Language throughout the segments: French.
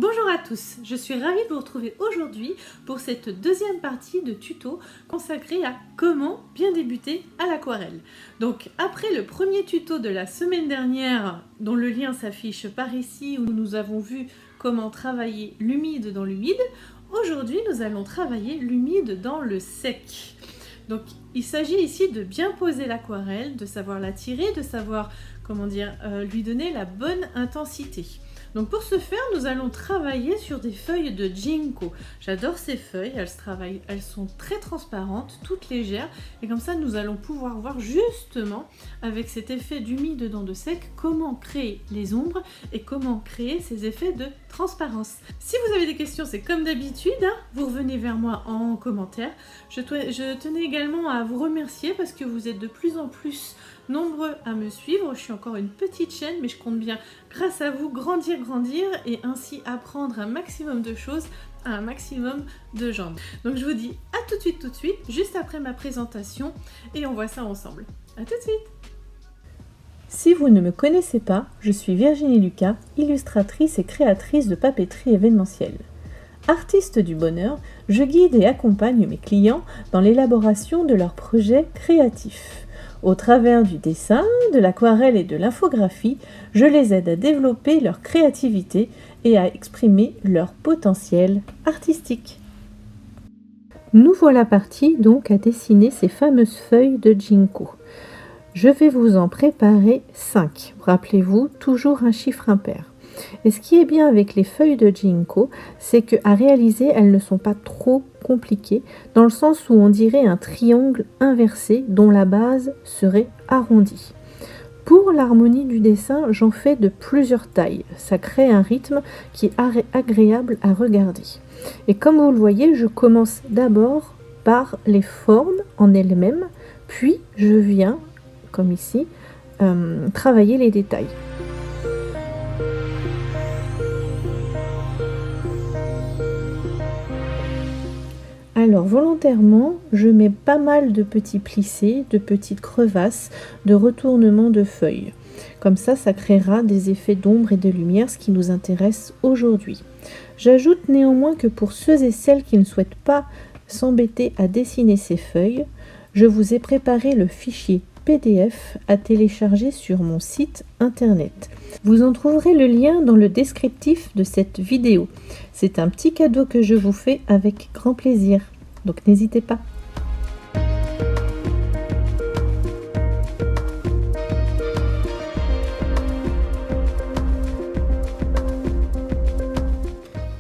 Bonjour à tous, je suis ravie de vous retrouver aujourd'hui pour cette deuxième partie de tuto consacrée à comment bien débuter à l'aquarelle. Donc après le premier tuto de la semaine dernière, dont le lien s'affiche par ici, où nous avons vu comment travailler l'humide dans l'humide, aujourd'hui nous allons travailler l'humide dans le sec. Donc il s'agit ici de bien poser l'aquarelle, de savoir la tirer, de savoir lui donner la bonne intensité. Donc pour ce faire, nous allons travailler sur des feuilles de ginkgo. J'adore ces feuilles, elles sont très transparentes, toutes légères, et comme ça nous allons pouvoir voir justement, avec cet effet d'humide dans de sec, comment créer les ombres et comment créer ces effets de transparence. Si vous avez des questions, c'est comme d'habitude, vous revenez vers moi en commentaire. Je tenais également à vous remercier parce que vous êtes de plus en plus nombreux à me suivre. Je suis encore une petite chaîne, mais je compte bien, grâce à vous, grandir et ainsi apprendre un maximum de choses à un maximum de gens. Donc je vous dis à tout de suite, juste après ma présentation, et on voit ça ensemble. À tout de suite. Si vous ne me connaissez pas, je suis Virginie Lucas, illustratrice et créatrice de papeterie événementielle. Artiste du bonheur, je guide et accompagne mes clients dans l'élaboration de leurs projets créatifs. Au travers du dessin, de l'aquarelle et de l'infographie, je les aide à développer leur créativité et à exprimer leur potentiel artistique. Nous voilà partis donc à dessiner ces fameuses feuilles de ginkgo. Je vais vous en préparer 5. Rappelez-vous, toujours un chiffre impair. Et ce qui est bien avec les feuilles de ginkgo, c'est qu'à réaliser, elles ne sont pas trop compliquées, dans le sens où on dirait un triangle inversé dont la base serait arrondie. Pour l'harmonie du dessin, j'en fais de plusieurs tailles. Ça crée un rythme qui est agréable à regarder. Et comme vous le voyez, je commence d'abord par les formes en elles-mêmes, puis je viens, comme ici, travailler les détails. Alors volontairement, je mets pas mal de petits plissés, de petites crevasses, de retournements de feuilles. Comme ça créera des effets d'ombre et de lumière, ce qui nous intéresse aujourd'hui. J'ajoute néanmoins que pour ceux et celles qui ne souhaitent pas s'embêter à dessiner ces feuilles, je vous ai préparé le fichier PDF à télécharger sur mon site internet. Vous en trouverez le lien dans le descriptif de cette vidéo. C'est un petit cadeau que je vous fais avec grand plaisir, donc n'hésitez pas.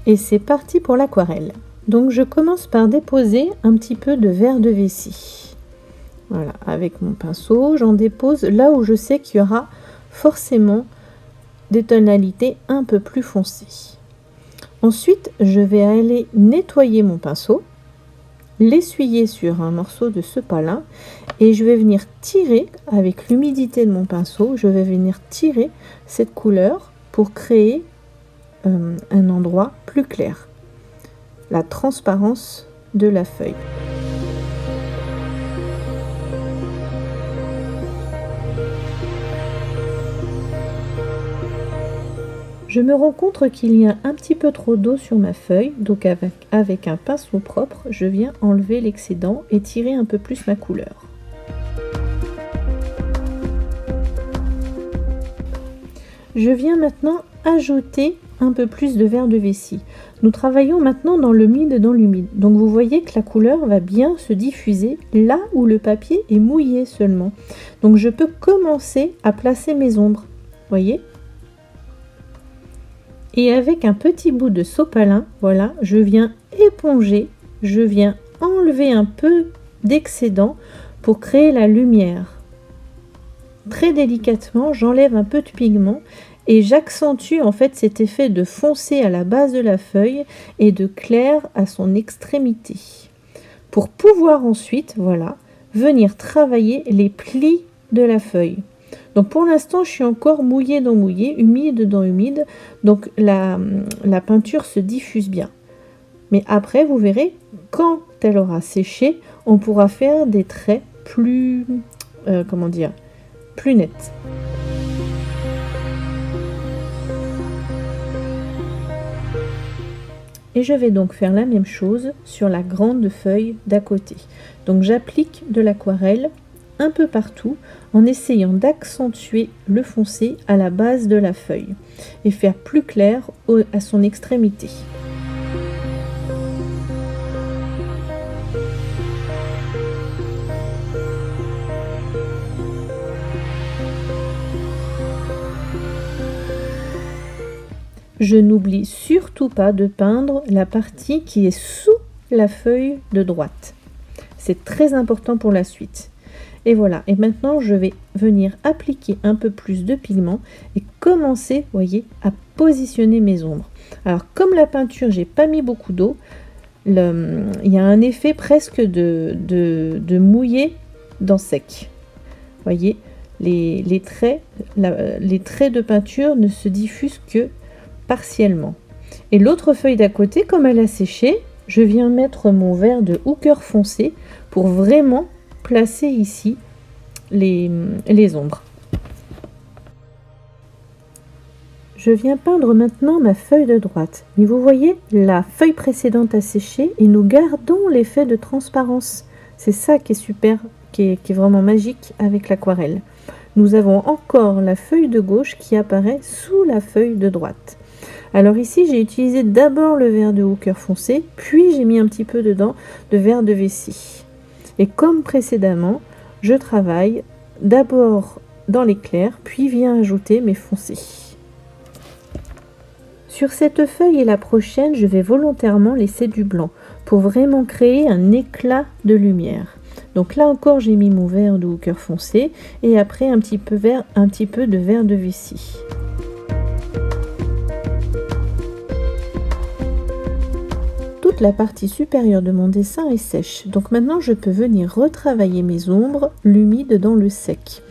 Et c'est parti pour l'aquarelle. Donc je commence par déposer un petit peu de verre de vessie. Voilà, avec mon pinceau, j'en dépose là où je sais qu'il y aura forcément des tonalités un peu plus foncées. Ensuite, je vais aller nettoyer mon pinceau, l'essuyer sur un morceau de sopalin et je vais venir tirer, avec l'humidité de mon pinceau, je vais venir tirer cette couleur pour créer un endroit plus clair, la transparence de la feuille. Je me rends compte qu'il y a un petit peu trop d'eau sur ma feuille, donc avec un pinceau propre, je viens enlever l'excédent et tirer un peu plus ma couleur. Je viens maintenant ajouter un peu plus de verre de vessie. Nous travaillons maintenant dans l'humide, donc vous voyez que la couleur va bien se diffuser là où le papier est mouillé seulement. Donc je peux commencer à placer mes ombres, voyez ? Et avec un petit bout de sopalin, voilà, je viens éponger, je viens enlever un peu d'excédent pour créer la lumière. Très délicatement, j'enlève un peu de pigment et j'accentue en fait cet effet de foncé à la base de la feuille et de clair à son extrémité. Pour pouvoir ensuite, voilà, venir travailler les plis de la feuille. Donc pour l'instant, je suis encore mouillée dans mouillé, humide dans humide, donc la peinture se diffuse bien. Mais après, vous verrez, quand elle aura séché, on pourra faire des traits plus, plus nets. Et je vais donc faire la même chose sur la grande feuille d'à côté. Donc j'applique de l'aquarelle un peu partout en essayant d'accentuer le foncé à la base de la feuille et faire plus clair à son extrémité. Je n'oublie surtout pas de peindre la partie qui est sous la feuille de droite. C'est très important pour la suite. Et voilà, et maintenant je vais venir appliquer un peu plus de pigment et commencer, voyez, à positionner mes ombres. Alors comme la peinture, j'ai pas mis beaucoup d'eau, il y a un effet presque de mouillé dans sec. Voyez, les traits de peinture ne se diffusent que partiellement. Et l'autre feuille d'à côté, comme elle a séché, je viens mettre mon verre de Hooker foncé pour vraiment placer ici les ombres. Je viens peindre maintenant ma feuille de droite. Mais vous voyez, la feuille précédente a séché et nous gardons l'effet de transparence. C'est ça qui est super, qui est vraiment magique avec l'aquarelle. Nous avons encore la feuille de gauche qui apparaît sous la feuille de droite. Alors ici, j'ai utilisé d'abord le verre de Hooker foncé, puis j'ai mis un petit peu dedans de verre de vessie. Et comme précédemment, je travaille d'abord dans les clairs, puis viens ajouter mes foncés. Sur cette feuille et la prochaine, je vais volontairement laisser du blanc pour vraiment créer un éclat de lumière. Donc là encore, j'ai mis mon verre de Hooker foncé et après un petit peu de verre de vessie. Toute la partie supérieure de mon dessin est sèche. Donc maintenant, je peux venir retravailler mes ombres, l'humide dans le sec.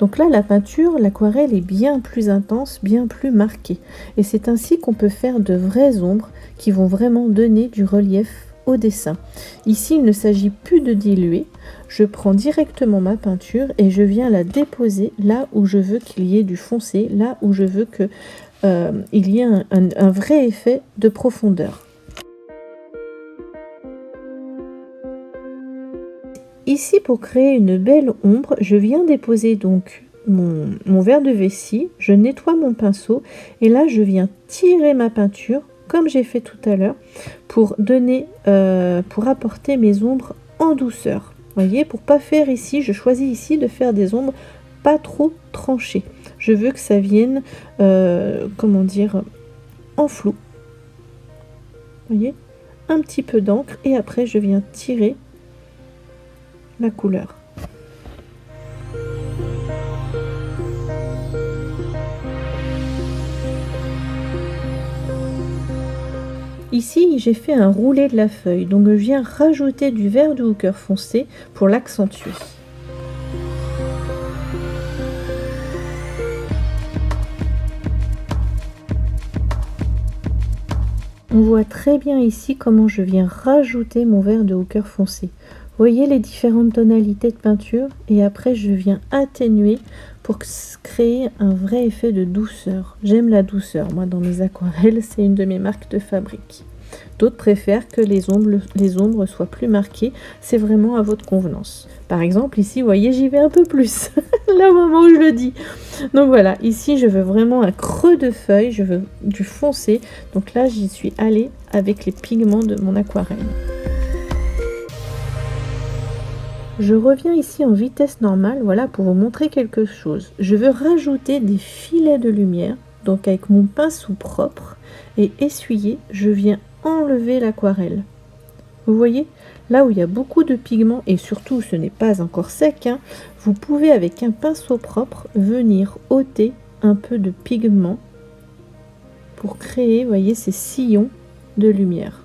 Donc là, la peinture, l'aquarelle est bien plus intense, bien plus marquée. Et c'est ainsi qu'on peut faire de vraies ombres qui vont vraiment donner du relief au dessin. Ici, il ne s'agit plus de diluer. Je prends directement ma peinture et je viens la déposer là où je veux qu'il y ait du foncé, là où je veux qu'il y ait un vrai effet de profondeur. Ici, pour créer une belle ombre, je viens déposer donc mon verre de vessie, je nettoie mon pinceau et là je viens tirer ma peinture comme j'ai fait tout à l'heure pour apporter mes ombres en douceur. Vous voyez, pour pas faire ici, je choisis ici de faire des ombres pas trop tranchées. Je veux que ça vienne, en flou. Vous voyez, un petit peu d'encre et après je viens tirer la couleur. Ici, j'ai fait un roulé de la feuille, donc je viens rajouter du verre de Hooker foncé pour l'accentuer. On voit très bien ici comment je viens rajouter mon verre de Hooker foncé. Voyez les différentes tonalités de peinture et après je viens atténuer pour créer un vrai effet de douceur. J'aime la douceur, moi dans mes aquarelles, c'est une de mes marques de fabrique. D'autres préfèrent que les ombres soient plus marquées, c'est vraiment à votre convenance. Par exemple ici, vous voyez, j'y vais un peu plus, là au moment où je le dis. Donc voilà, ici je veux vraiment un creux de feuille, je veux du foncé, donc là j'y suis allée avec les pigments de mon aquarelle. Je reviens ici en vitesse normale, voilà, pour vous montrer quelque chose. Je veux rajouter des filets de lumière, donc avec mon pinceau propre et essuyer, je viens enlever l'aquarelle. Vous voyez, là où il y a beaucoup de pigments et surtout ce n'est pas encore sec, vous pouvez avec un pinceau propre venir ôter un peu de pigment pour créer, vous voyez, ces sillons de lumière.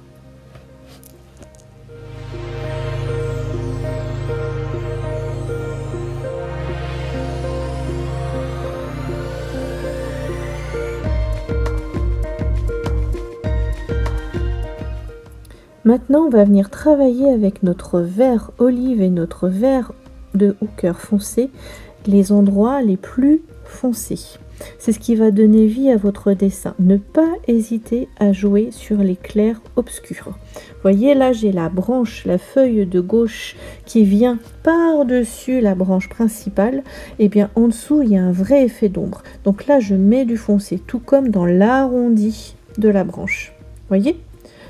Maintenant, on va venir travailler avec notre vert olive et notre vert de Hooker foncé, les endroits les plus foncés. C'est ce qui va donner vie à votre dessin. Ne pas hésiter à jouer sur les clairs obscurs. Voyez, là, j'ai la branche, la feuille de gauche qui vient par-dessus la branche principale. Et bien, en dessous, il y a un vrai effet d'ombre. Donc là, je mets du foncé, tout comme dans l'arrondi de la branche. Voyez ?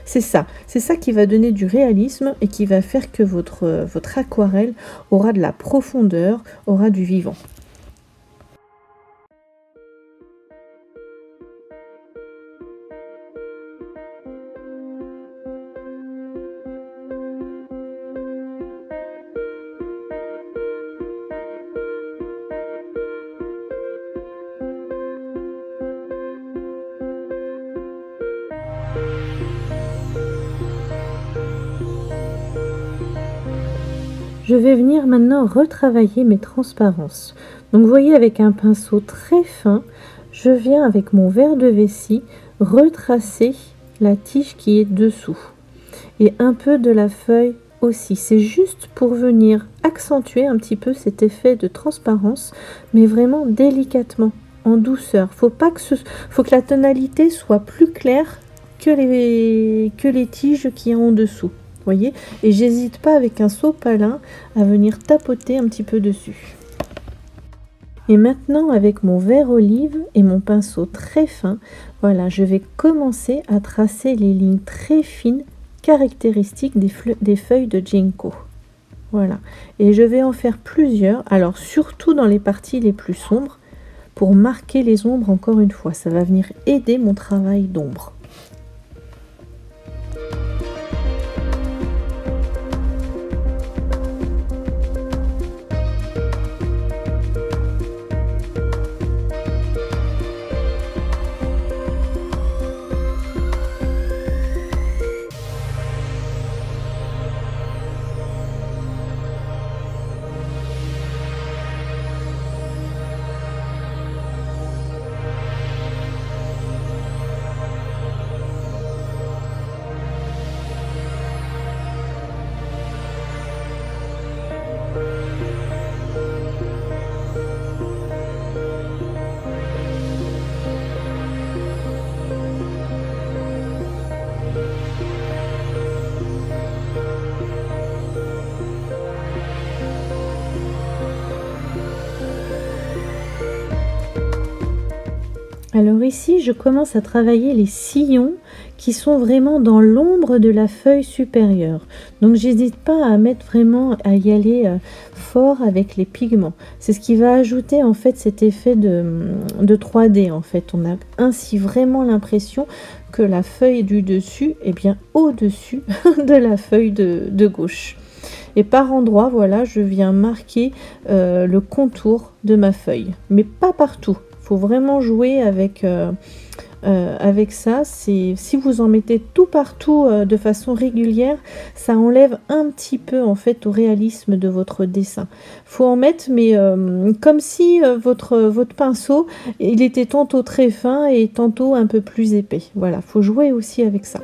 C'est ça qui va donner du réalisme et qui va faire que votre aquarelle aura de la profondeur, aura du vivant. Je vais venir maintenant retravailler mes transparences. Donc vous voyez, avec un pinceau très fin, je viens avec mon verre de vessie retracer la tige qui est dessous. Et un peu de la feuille aussi. C'est juste pour venir accentuer un petit peu cet effet de transparence, mais vraiment délicatement, en douceur. Faut que la tonalité soit plus claire que les tiges qui sont en dessous. Voyez, et j'hésite pas avec un sopalin à venir tapoter un petit peu dessus. Et maintenant, avec mon verre olive et mon pinceau très fin, voilà, je vais commencer à tracer les lignes très fines caractéristiques des feuilles de ginkgo. Voilà, et je vais en faire plusieurs, alors surtout dans les parties les plus sombres, pour marquer les ombres encore une fois. Ça va venir aider mon travail d'ombre. Alors ici, je commence à travailler les sillons qui sont vraiment dans l'ombre de la feuille supérieure. Donc j'hésite pas à mettre vraiment, à y aller fort avec les pigments. C'est ce qui va ajouter en fait cet effet de 3D en fait. On a ainsi vraiment l'impression que la feuille du dessus est bien au-dessus de la feuille de gauche. Et par endroits, voilà, je viens marquer le contour de ma feuille, mais pas partout. Il faut vraiment jouer avec ça. Si vous en mettez tout partout de façon régulière, ça enlève un petit peu en fait au réalisme de votre dessin. Faut en mettre, mais comme si votre pinceau, il était tantôt très fin et tantôt un peu plus épais. Voilà, faut jouer aussi avec ça.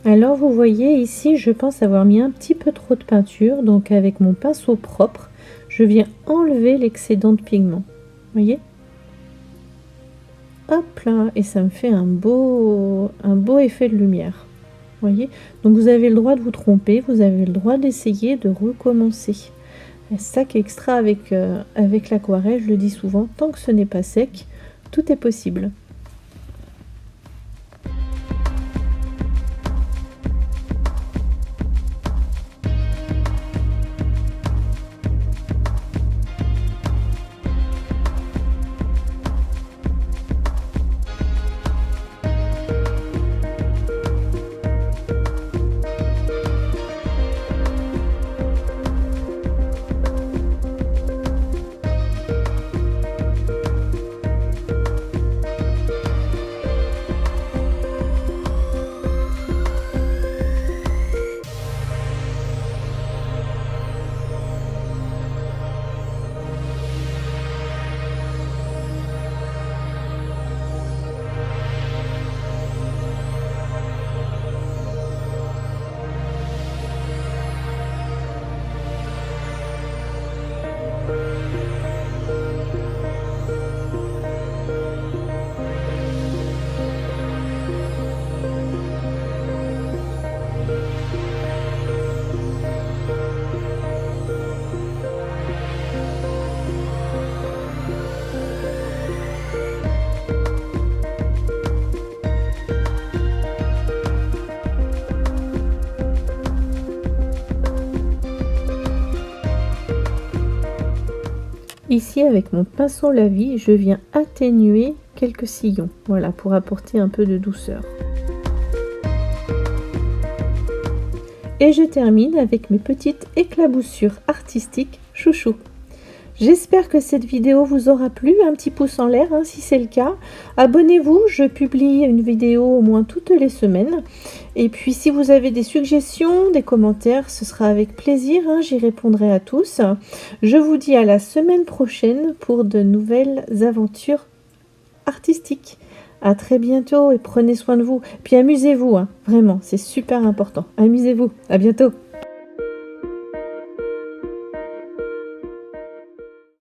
Alors vous voyez ici, je pense avoir mis un petit peu trop de peinture, donc avec mon pinceau propre, je viens enlever l'excédent de pigment. Vous voyez? Hop là, et ça me fait un beau effet de lumière. Vous voyez? Donc vous avez le droit de vous tromper, vous avez le droit d'essayer de recommencer. C'est ça qui est extra avec l'aquarelle, je le dis souvent, tant que ce n'est pas sec, tout est possible. Ici, avec mon pinceau lavis, je viens atténuer quelques sillons, voilà, pour apporter un peu de douceur. Et je termine avec mes petites éclaboussures artistiques chouchou. J'espère que cette vidéo vous aura plu, un petit pouce en l'air si c'est le cas. Abonnez-vous, je publie une vidéo au moins toutes les semaines. Et puis si vous avez des suggestions, des commentaires, ce sera avec plaisir, j'y répondrai à tous. Je vous dis à la semaine prochaine pour de nouvelles aventures artistiques. À très bientôt et prenez soin de vous. Puis amusez-vous, vraiment, c'est super important. Amusez-vous, à bientôt.